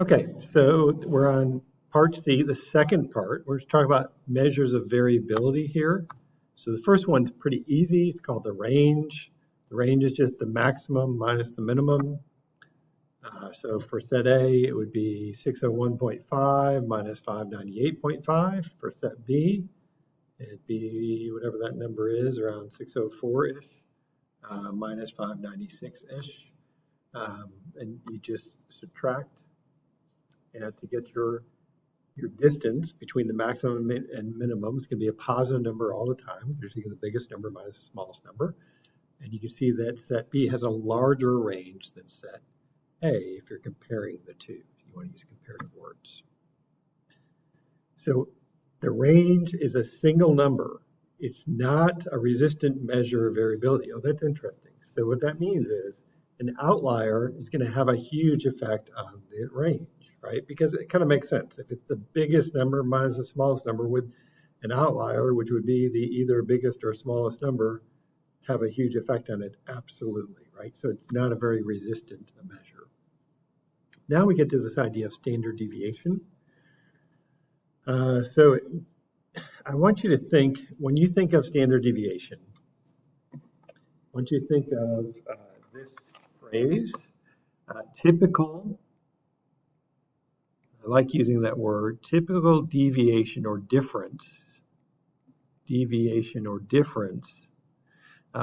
Okay, so we're on part C, the second part. We're talking about measures of variability here. So the first one's pretty easy. It's called the range. The range is just the maximum minus the minimum. So for set A, it would be 601.5 minus 598.5. For set B, it'd be whatever that number is, around 604-ish, minus 596-ish. And you just subtract to get your distance between the maximum and minimum. It's going to be a positive number all the time. You're taking the biggest number minus the smallest number. And you can see that set B has a larger range than set A if you're comparing the two. You want to use comparative words. So the range is a single number. It's not a resistant measure of variability. Oh, that's interesting. So what that means is an outlier is going to have a huge effect on the range, right? Because it kind of makes sense. If it's the biggest number minus the smallest number, with an outlier, which would be the either biggest or smallest number, have a huge effect on it? Absolutely, right? So it's not a very resistant measure. Now we get to this idea of standard deviation. So I want you to think, when you think of standard deviation, I want you to think of this phrase, typical, I like using that word, typical deviation or difference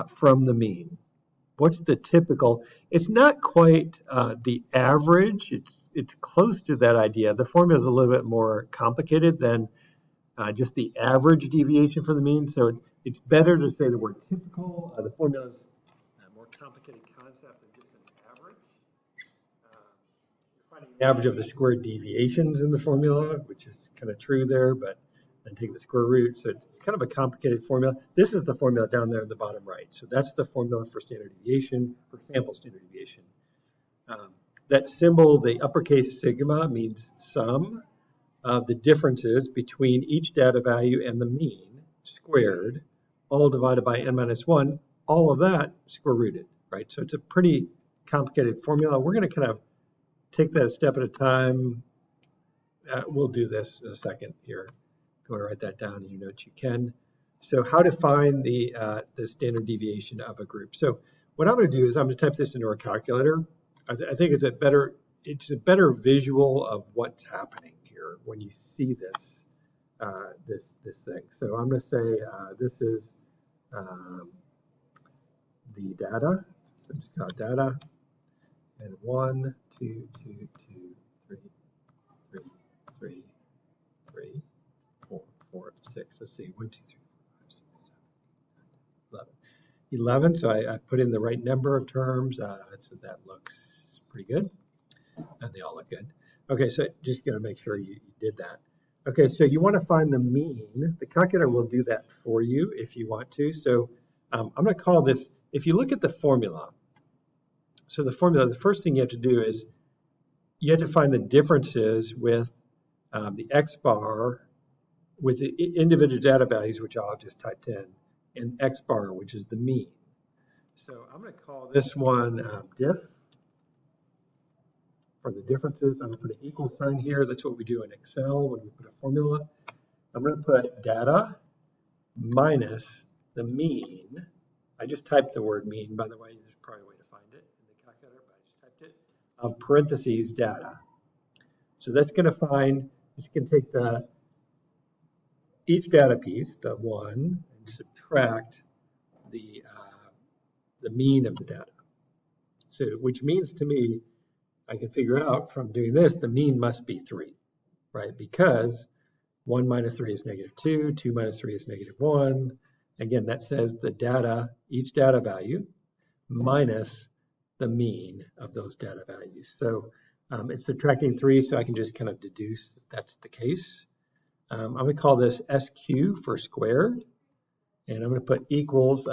from the mean. What's the typical? It's not quite the average. It's close to that idea. The formula is a little bit more complicated than just the average deviation from the mean. So it's better to say the word typical. The formula is a more complicated concept than just an average. You're finding the average of the squared deviations in the formula, which is kind of true there, but then take the square root. So it's kind of a complicated formula. This is the formula down there in the bottom right. So that's the formula for standard deviation, for sample standard deviation. That symbol, the uppercase sigma, means sum of the differences between each data value and the mean squared, all divided by n minus 1, all of that square rooted, right? So it's a pretty complicated formula. We're going to kind of take that a step at a time. We'll do this in a second here. Go and write that down in your notes, you can. So how to find the standard deviation of a group. So what I'm going to do is I'm going to type this into our calculator. I think it's a better visual of what's happening here when you see this this thing. So I'm going to say this is the data. So I'm just going to data, and 1, 2, 2, 2, 3, 3, 3, 3, 4, 4, 6. Let's see, 1, 2, 3, 4, 5, 6, 7, 8, 9, 10, 11. So I put in the right number of terms. So that looks pretty good. And they all look good. Okay, so just going to make sure you did that. Okay, so you want to find the mean. The calculator will do that for you if you want to. So I'm going to call this, if you look at the formula, so the formula, the first thing you have to do is you have to find the differences with the X bar with the individual data values, which I'll just typed in, and X bar, which is the mean. So I'm going to call this one diff. For the differences, I'm going to put an equal sign here. That's what we do in Excel when we put a formula. I'm going to put data minus the mean. I just typed the word mean, by the way. There's probably a way to find it in the calculator, but I just typed it. Of parentheses data. So that's going to find, it's going to take each data piece, the 1, and subtract the mean of the data. So, which means to me, I can figure out from doing this, the mean must be 3, right? Because 1 minus 3 is negative 2, 2 minus 3 is negative 1. Again, that says the data, each data value, minus the mean of those data values. So it's subtracting 3, so I can just kind of deduce that that's the case. I'm going to call this SQ for squared, and I'm going to put equals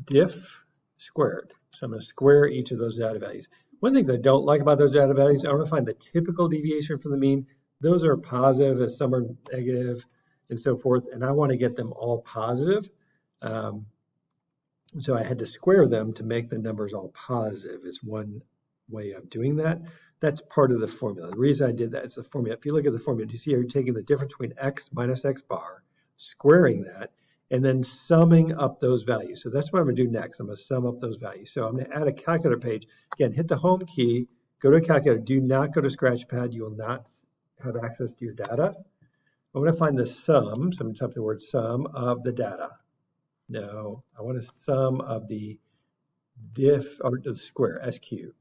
diff squared. So I'm going to square each of those data values. One of the things I don't like about those data values, I want to find the typical deviation from the mean. Those are positive, and some are negative, and so forth, and I want to get them all positive. So I had to square them to make the numbers all positive is one way of doing that. That's part of the formula. The reason I did that is the formula. If you look at the formula, you see you're taking the difference between x minus x bar, squaring that, and then summing up those values. So that's what I'm going to do next. I'm going to sum up those values. So I'm going to add a calculator page. Again, hit the home key, go to a calculator. Do not go to Scratchpad. You will not have access to your data. I want to find the sum. So I'm going to type the word sum of the data. No, I want a sum of the diff, or the square, SQ.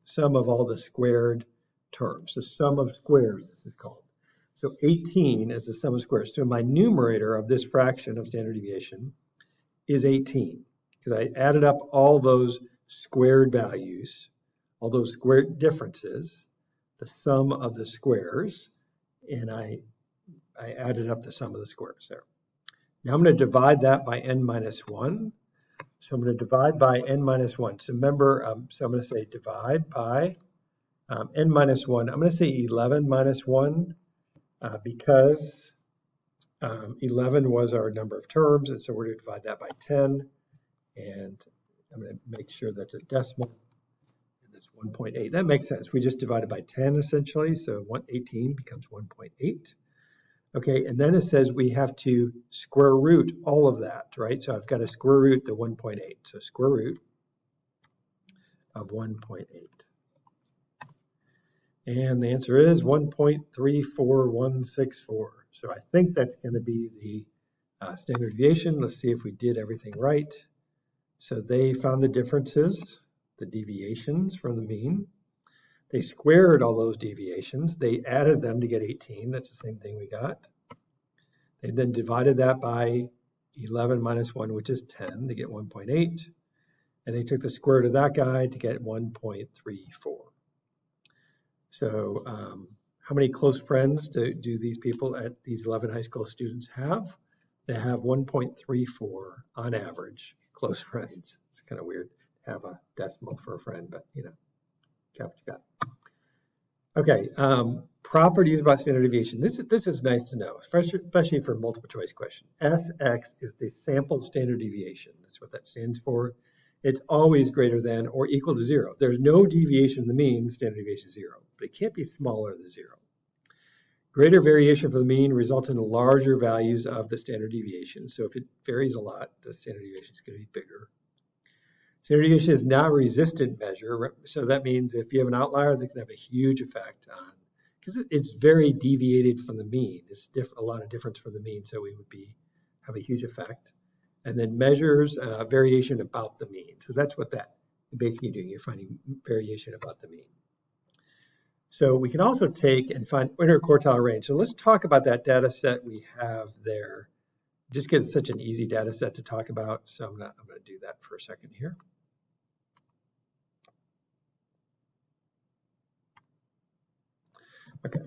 Sum of all the squared terms. The sum of squares, this is called. So 18 is the sum of squares. So my numerator of this fraction of standard deviation is 18, because I added up all those squared values, all those squared differences, the sum of the squares, and I added up the sum of the squares there. Now I'm going to divide that by n minus 1. So I'm going to divide by n minus 1. So remember, so I'm going to say divide by n minus 1. I'm going to say 11 minus 1 because 11 was our number of terms, and so we're going to divide that by 10. And I'm going to make sure that's a decimal, and that's 1.8. That makes sense. We just divided by 10 essentially, so 118 becomes 1.8. Okay, and then it says we have to square root all of that, right? So I've got to square root the 1.8. So square root of 1.8. And the answer is 1.34164. So I think that's going to be the standard deviation. Let's see if we did everything right. So they found the differences, the deviations from the mean. They squared all those deviations. They added them to get 18. That's the same thing we got. They then divided that by 11 minus 1, which is 10, to get 1.8. And they took the square root of that guy to get 1.34. So how many close friends do these people at these 11 high school students have? They have 1.34 on average close friends. It's kind of weird to have a decimal for a friend, but you know. Got what you got. Okay, properties about standard deviation. This is nice to know, especially for multiple choice question. SX is the sample standard deviation. That's what that stands for. It's always greater than or equal to 0. If there's no deviation in the mean, standard deviation is 0. But it can't be smaller than 0. Greater variation from the mean results in larger values of the standard deviation. So if it varies a lot, the standard deviation is going to be bigger. Standard deviation is not a resistant measure, so that means if you have an outlier, it's going to have a huge effect on, because it's very deviated from the mean. It's a lot of difference from the mean, so we would have a huge effect. And then measures variation about the mean. So that's what that basically doing. You're finding variation about the mean. So we can also take and find interquartile range. So let's talk about that data set we have there. Just because it's such an easy data set to talk about, so I'm going to do that for a second here. Okay,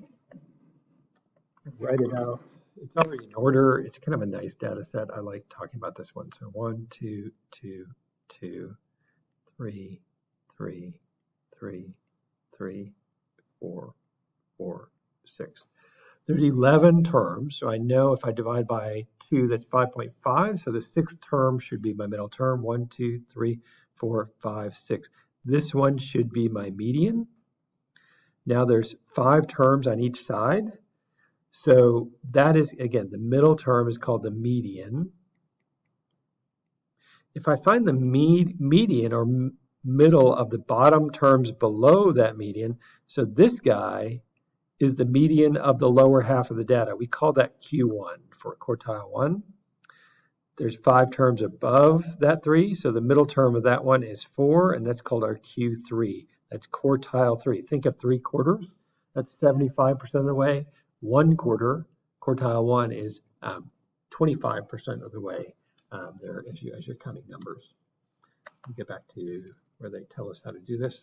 write it out. It's already in order. It's kind of a nice data set. I like talking about this one. So 1, 2, 2, 2, 3, 3, 3, 3, 4, 4, 6. There's 11 terms, so I know if I divide by 2, that's 5.5. So the sixth term should be my middle term. 1, 2, 3, 4, 5, 6. This one should be my median. Now there's 5 terms on each side. So that is, again, the middle term is called the median. If I find the median or middle of the bottom terms below that median, so this guy is the median of the lower half of the data. We call that Q1 for quartile 1. There's 5 terms above that 3, so the middle term of that one is 4, and that's called our Q3. That's quartile 3. Think of 3 quarters. That's 75% of the way. 1 quarter, quartile 1, is 25% of the way there as you're counting numbers. We'll get back to where they tell us how to do this.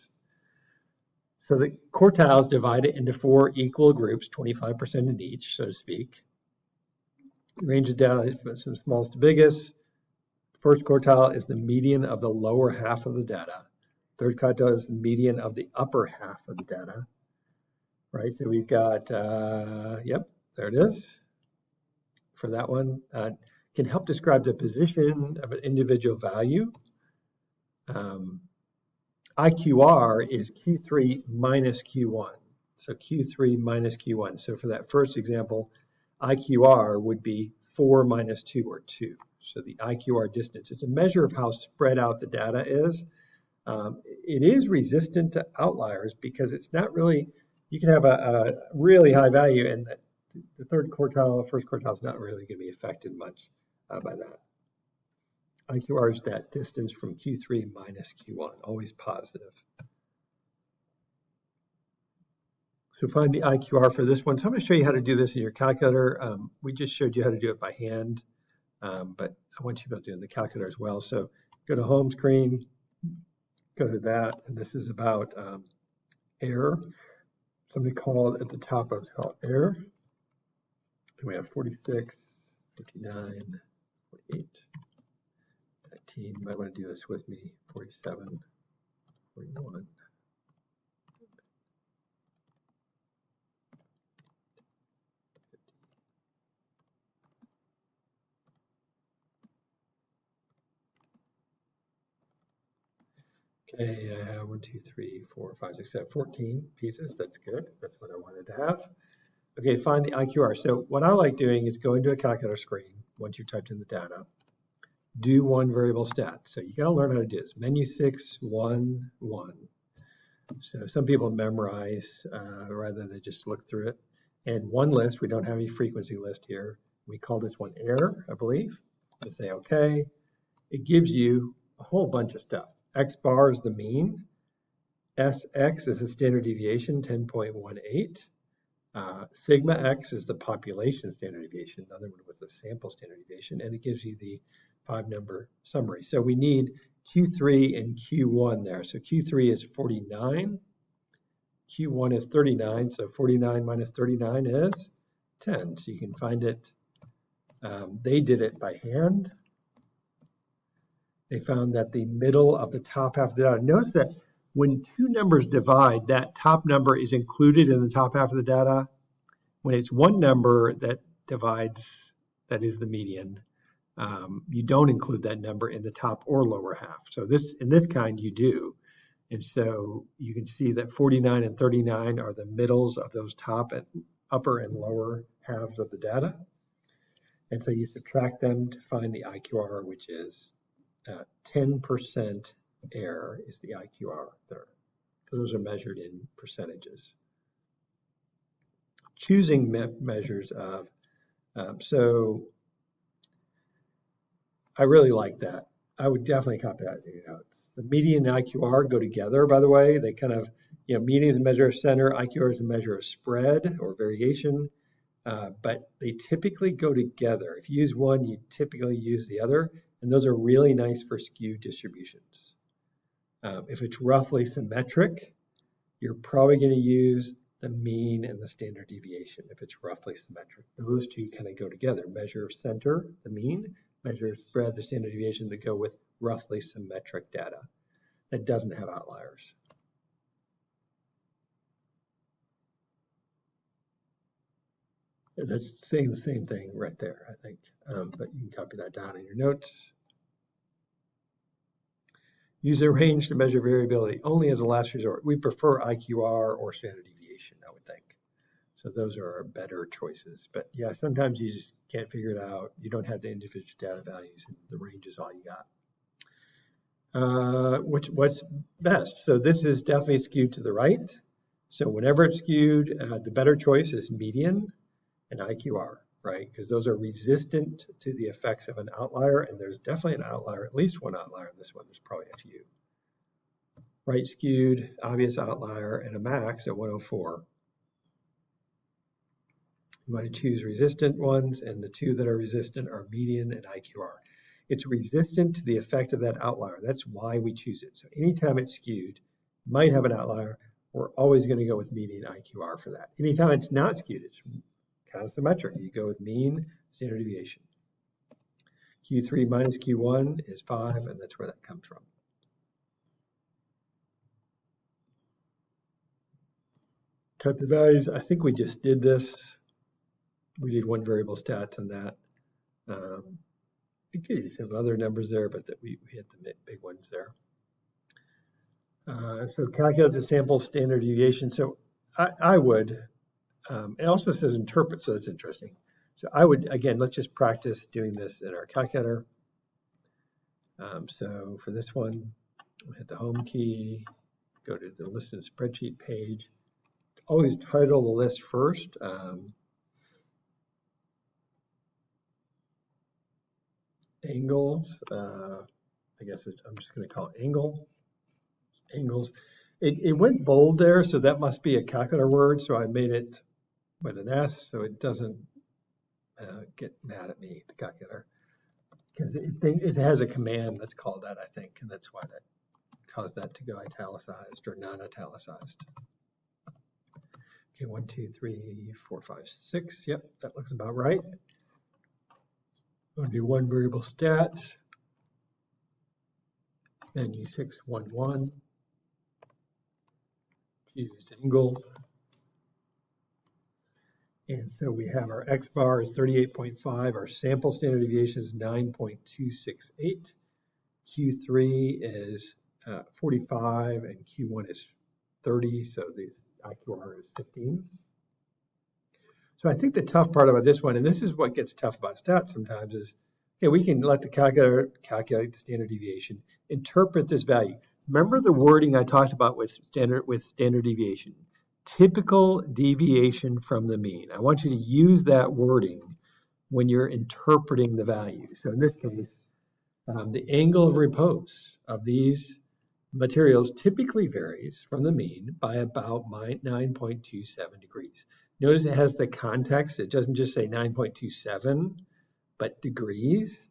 So the quartiles divide it into 4 equal groups, 25% in each, so to speak. Range of data from smallest to biggest. First quartile is the median of the lower half of the data. Third quartile is the median of the upper half of the data. Right, so we've got, yep, there it is. For that one, can help describe the position of an individual value. IQR is Q3 minus Q1. So Q3 minus Q1. So for that first example, IQR would be 4 minus 2, or 2. So the IQR distance, it's a measure of how spread out the data is. It is resistant to outliers because it's not really, you can have a really high value and the third quartile, first quartile is not really going to be affected much by that. IQR is that distance from Q3 minus Q1, always positive. So find the IQR for this one. So I'm going to show you how to do this in your calculator. We just showed you how to do it by hand, but I want you to be able to do it in the calculator as well. So go to home screen, go to that, and this is about error. Somebody called at the top of it's called error. And we have 46, 59, 48, 19. You might want to do this with me. 47, 41. Okay, I have 1, 2, 3, 4, 5, 6, 7, 14 pieces. That's good. That's what I wanted to have. Okay, find the IQR. So what I like doing is go into a calculator screen once you've typed in the data. Do one variable stat. So you got to learn how to do this. Menu 6, 1, 1. So some people memorize rather than just look through it. And one list, we don't have any frequency list here. We call this one error, I believe. I say okay. It gives you a whole bunch of stuff. X bar is the mean. SX is the standard deviation, 10.18. Sigma X is the population standard deviation. Another one was the sample standard deviation, and it gives you the 5-number summary. So we need Q3 and Q1 there. So Q3 is 49. Q1 is 39. So 49 minus 39 is 10. So you can find it. They did it by hand. They found that the middle of the top half of the data, notice that when two numbers divide, that top number is included in the top half of the data. When it's one number that divides, that is the median, you don't include that number in the top or lower half. So in this kind, you do. And so you can see that 49 and 39 are the middles of those top and upper and lower halves of the data. And so you subtract them to find the IQR, which is 10% error is the IQR there. So those are measured in percentages. Choosing measures of, so I really like that. I would definitely copy that in your notes. The median and IQR go together, by the way. They kind of, median is a measure of center, IQR is a measure of spread or variation, but they typically go together. If you use one, you typically use the other, and those are really nice for skew distributions. If it's roughly symmetric, you're probably going to use the mean and the standard deviation if it's roughly symmetric. Those two kind of go together. Measure of center, the mean, measure of spread, the standard deviation, that go with roughly symmetric data that doesn't have outliers. That's saying the same thing right there, I think, but you can copy that down in your notes. Use a range to measure variability only as a last resort. We prefer IQR or standard deviation, I would think. So those are our better choices. But yeah, sometimes you just can't figure it out. You don't have the individual data values, and the range is all you got. What's best? So this is definitely skewed to the right. So whenever it's skewed, the better choice is median and IQR, right? Because those are resistant to the effects of an outlier, and there's definitely an outlier, at least one outlier in this one. There's probably a few. Right skewed, obvious outlier, and a max at 104. You want to choose resistant ones, and the two that are resistant are median and IQR. It's resistant to the effect of that outlier. That's why we choose it. So anytime it's skewed, might have an outlier, we're always going to go with median IQR for that. Anytime it's not skewed, it's kind of symmetric. You go with mean, standard deviation. Q3 minus Q1 is 5, and that's where that comes from. Type the values. I think we just did this. We did one variable stats on that. I think you have other numbers there, but that we hit the big ones there. So calculate the sample standard deviation. So I would, it also says interpret, so that's interesting. So I would, again, let's just practice doing this in our calculator. So for this one, hit the home key, go to the list and spreadsheet page. Always title the list first. Angles, I guess I'm just going to call it angles. It went bold there, so that must be a calculator word. So I made it with an S, so it doesn't get mad at me, the calculator, because it has a command that's called that, I think, and that's why that caused that to go italicized or non-italicized. Okay, 1, 2, 3, 4, 5, 6. Yep, that looks about right. I'm going to do one variable stat. Then U611. Use angle. And so we have our X bar is 38.5. Our sample standard deviation is 9.268. Q3 is 45 and Q1 is 30. So the IQR is 15. So I think the tough part about this one, and this is what gets tough about stats sometimes, is okay, we can let the calculator calculate the standard deviation, interpret this value. Remember the wording I talked about with standard deviation, typical deviation from the mean. I want you to use that wording when you're interpreting the value. So in this case, the angle of repose of these materials typically varies from the mean by about 9.27 degrees. Notice it has the context. It doesn't just say 9.27, but degrees.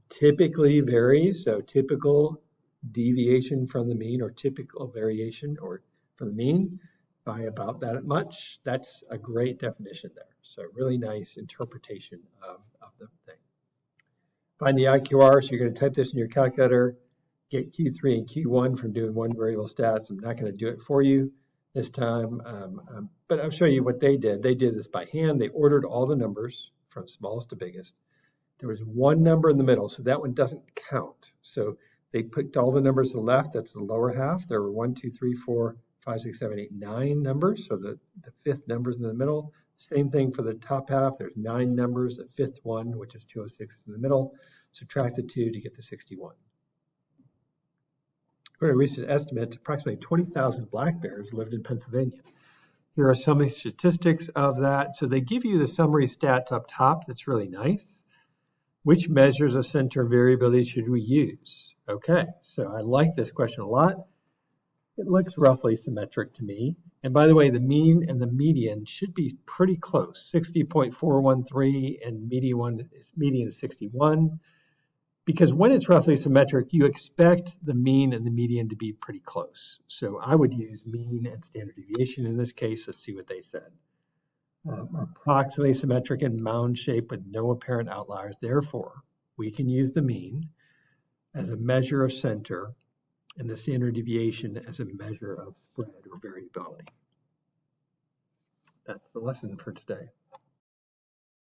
Typically varies, so typical deviation from the mean or typical variation or from the mean by about that much. That's a great definition there. So really nice interpretation of the thing. Find the IQR, so you're going to type this in your calculator, get Q3 and Q1 from doing one variable stats. I'm not going to do it for you this time, but I'll show you what they did. They did this by hand. They ordered all the numbers from smallest to biggest. There was one number in the middle, so that one doesn't count. So they put all the numbers to the left, that's the lower half. There were 1, 2, 3, 4, 5, 6, 7, 8, 9 numbers, so the fifth number is in the middle. Same thing for the top half, there's 9 numbers, the fifth one, which is 206, is in the middle. Subtract the 2 to get the 61. According to recent estimates, approximately 20,000 black bears lived in Pennsylvania. Here are some of the statistics of that. So they give you the summary stats up top. That's really nice. Which measures of center variability should we use? Okay, so I like this question a lot. It looks roughly symmetric to me. And by the way, the mean and the median should be pretty close. 60.413 and median is 61. Because when it's roughly symmetric, you expect the mean and the median to be pretty close. So I would use mean and standard deviation in this case. Let's see what they said. Approximately symmetric and mound shape with no apparent outliers. Therefore, we can use the mean as a measure of center and the standard deviation as a measure of spread or variability. That's the lesson for today.